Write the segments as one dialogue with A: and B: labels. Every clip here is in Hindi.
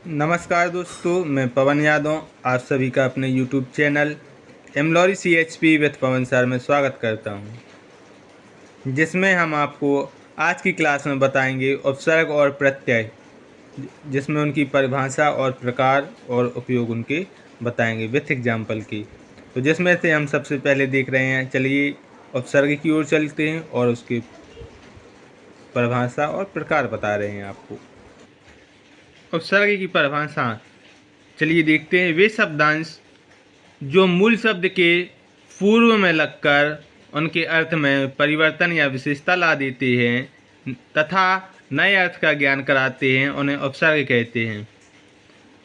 A: नमस्कार दोस्तों, मैं पवन यादव आप सभी का अपने YouTube चैनल एमलॉरी CHP विद पवन सर में स्वागत करता हूं, जिसमें हम आपको आज की क्लास में बताएंगे उपसर्ग और प्रत्यय, जिसमें उनकी परिभाषा और प्रकार और उपयोग उनके बताएंगे विथ एग्जाम्पल की। तो जिसमें से हम सबसे पहले देख रहे हैं, चलिए उपसर्ग की ओर चलते हैं और उसकी परिभाषा और प्रकार बता रहे हैं आपको। उपसर्ग की परिभाषा चलिए देखते हैं। वे शब्दांश जो मूल शब्द के पूर्व में लगकर उनके अर्थ में परिवर्तन या विशेषता ला देते हैं तथा नए अर्थ का ज्ञान कराते हैं, उन्हें उपसर्ग कहते हैं।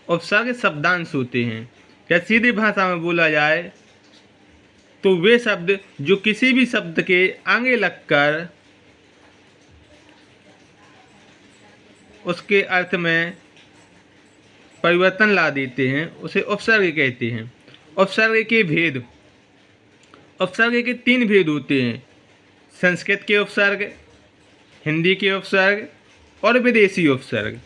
A: उपसर्ग शब्दांश होते हैं। या सीधी भाषा में बोला जाए तो वे शब्द जो किसी भी शब्द के आगे लगकर उसके अर्थ में परिवर्तन ला देते हैं, उसे उपसर्ग कहते हैं। उपसर्ग के भेद। उपसर्ग के 3 भेद होते हैं: संस्कृत के उपसर्ग, हिंदी के उपसर्ग और विदेशी उपसर्ग।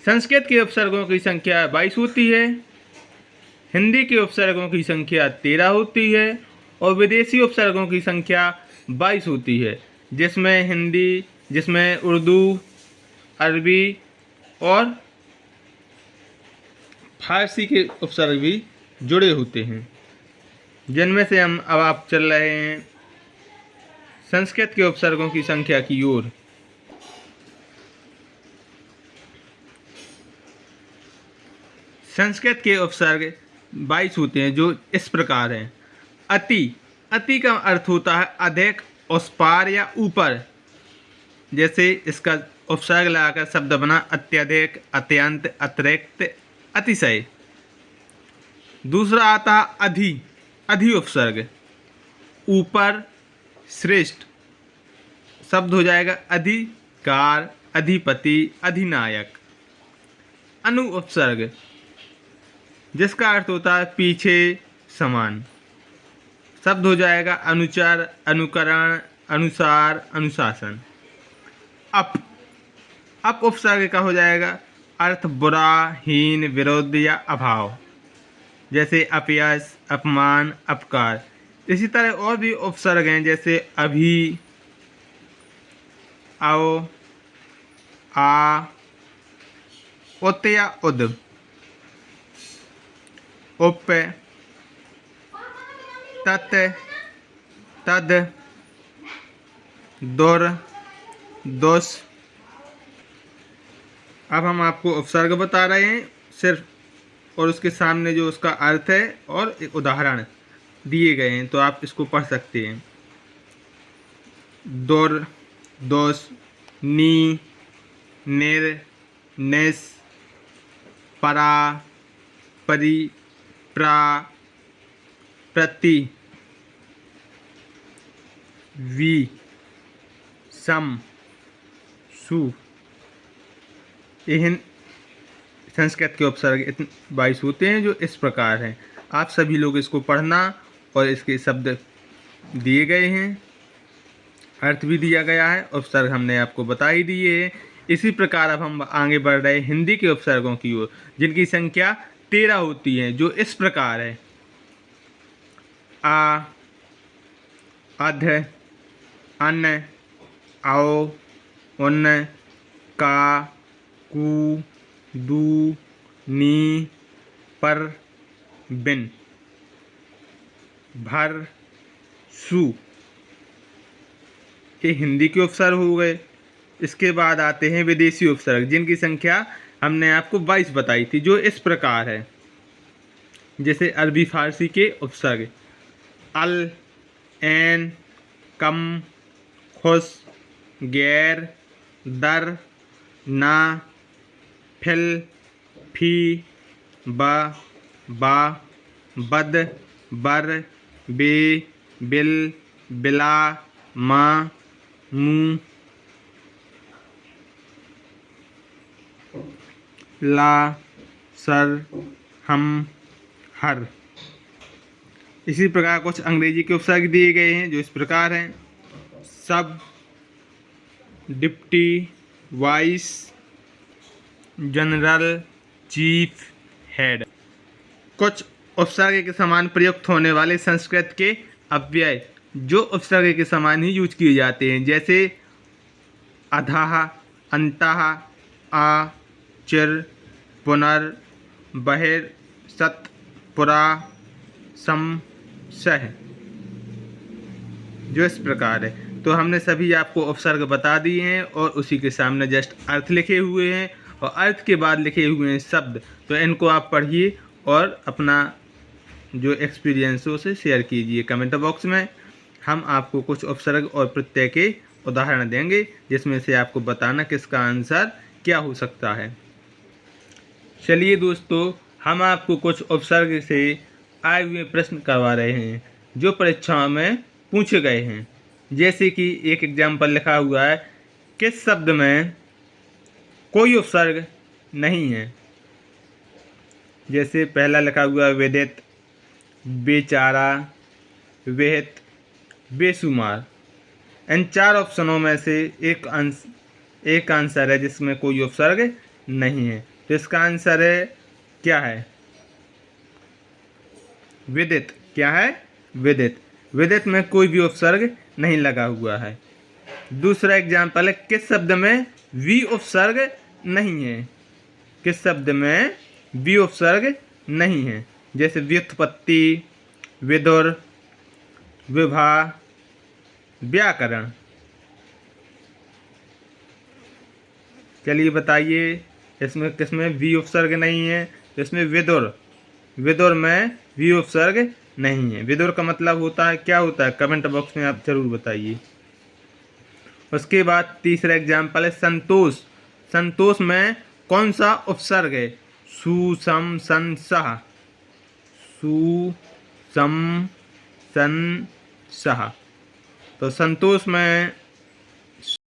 A: संस्कृत के उपसर्गों की संख्या 22 होती है, हिंदी के उपसर्गों की संख्या 13 होती है और विदेशी उपसर्गों की संख्या 22 होती है, जिसमें उर्दू, अरबी और फारसी के उपसर्ग भी जुड़े होते हैं, जिनमें से हम अब आप चल रहे हैं संस्कृत के उपसर्गों की संख्या की ओर। संस्कृत के उपसर्ग 22 होते हैं, जो इस प्रकार हैं। अति। अति का अर्थ होता है अधिक, उस पार या ऊपर। जैसे इसका उपसर्ग लगाकर शब्द बना अत्यधिक, अत्यंत, अतिरिक्त, अतिशय। दूसरा आता है अधि। अधि उपसर्ग ऊपर, श्रेष्ठ। शब्द हो जाएगा अधिकार, अधिपति, अधिनायक। अनु उपसर्ग जिसका अर्थ होता है पीछे, समान। शब्द हो जाएगा अनुचर, अनुकरण, अनुसार, अनुशासन। अप उपसर्ग का हो जाएगा अर्थ बुरा, हीन, विरुद्ध या अभाव। जैसे अपयश, अपमान, अपकार। इसी तरह और भी उपसर्ग हैं, जैसे अभी, आओ, आ, उत या उद, उप, तत्, तद, दुर, दुस। अब हम आपको उपसर्ग बता रहे हैं सिर्फ, और उसके सामने जो उसका अर्थ है और एक उदाहरण दिए गए हैं, तो आप इसको पढ़ सकते हैं। दुर, दोष, नी, निर, निस, परा, परि, प्रा, प्रति, वी, सम, सु। यह संस्कृत के उपसर्ग 22 होते हैं, जो इस प्रकार हैं। आप सभी लोग इसको पढ़ना, और इसके शब्द दिए गए हैं, अर्थ भी दिया गया है, उपसर्ग हमने आपको बता ही दिए हैं। इसी प्रकार अब हम आगे बढ़ रहे हैं हिंदी के उपसर्गों की ओर, जिनकी संख्या 13 होती है, जो इस प्रकार है। आ, अध, अन, आओ, उन, का, कु, दू, नी, पर, बिन, भर, सु। ये हिंदी के उपसर्ग हो गए। इसके बाद आते हैं विदेशी उपसर्ग, जिनकी संख्या हमने आपको 22 बताई थी, जो इस प्रकार है। जैसे अरबी फारसी के उपसर्ग अल, एन, कम, खुश, गैर, दर, ना, फिल, फी, बा, बद, बर, बे, बिल, बिला, मा, मु, ला, सर, हम, हर। इसी प्रकार कुछ अंग्रेजी के उपसर्ग दिए गए हैं, जो इस प्रकार हैं। सब, deputy, vice, general, chief, head. कुछ उपसर्ग के समान प्रयुक्त होने वाले संस्कृत के अव्यय जो उपसर्ग के समान ही यूज किए जाते हैं, जैसे अधः, अंतः, आ, चिर, पुनर्, बहिर्, सत्, पुरा, सम, सह, जो इस प्रकार है। तो हमने सभी आपको उपसर्ग बता दिए हैं और उसी के सामने जस्ट अर्थ लिखे हुए हैं और अर्थ के बाद लिखे हुए हैं शब्द। तो इनको आप पढ़िए और अपना जो एक्सपीरियंस है उसे शेयर कीजिए कमेंट बॉक्स में। हम आपको कुछ उपसर्ग और प्रत्यय के उदाहरण देंगे जिसमें से आपको बताना किसका आंसर क्या हो सकता है। चलिए दोस्तों, हम आपको कुछ उपसर्ग से आए हुए प्रश्न करवा रहे हैं जो परीक्षाओं में पूछे गए हैं। जैसे कि एक एग्जाम्पल लिखा हुआ है, किस शब्द में कोई उपसर्ग नहीं है। जैसे पहला लिखा हुआ है विदित, बेचारा, विहित, बेशुमार। इन चार ऑप्शनों में से एक आंसर है जिसमें कोई उपसर्ग नहीं है। तो इसका आंसर है क्या है? विदित। क्या है? विदित। विदित में कोई भी उपसर्ग नहीं लगा हुआ है। दूसरा एग्जाम्पल है, किस शब्द में वी उपसर्ग नहीं है। किस शब्द में वी उपसर्ग नहीं है। जैसे व्युत्पत्ति, विदुर, विवाह, व्याकरण। चलिए बताइए इसमें किसमें वी उपसर्ग नहीं है। इसमें विदुर। विदुर में वी उपसर्ग नहीं है। विदुर का मतलब होता है क्या होता है, कमेंट बॉक्स में आप जरूर बताइए। उसके बाद तीसरा एग्जाम्पल है संतोष। संतोष में कौन सा उपसर्ग है? सु, सम, सन, सह। सु, सम, सन, सह। तो संतोष में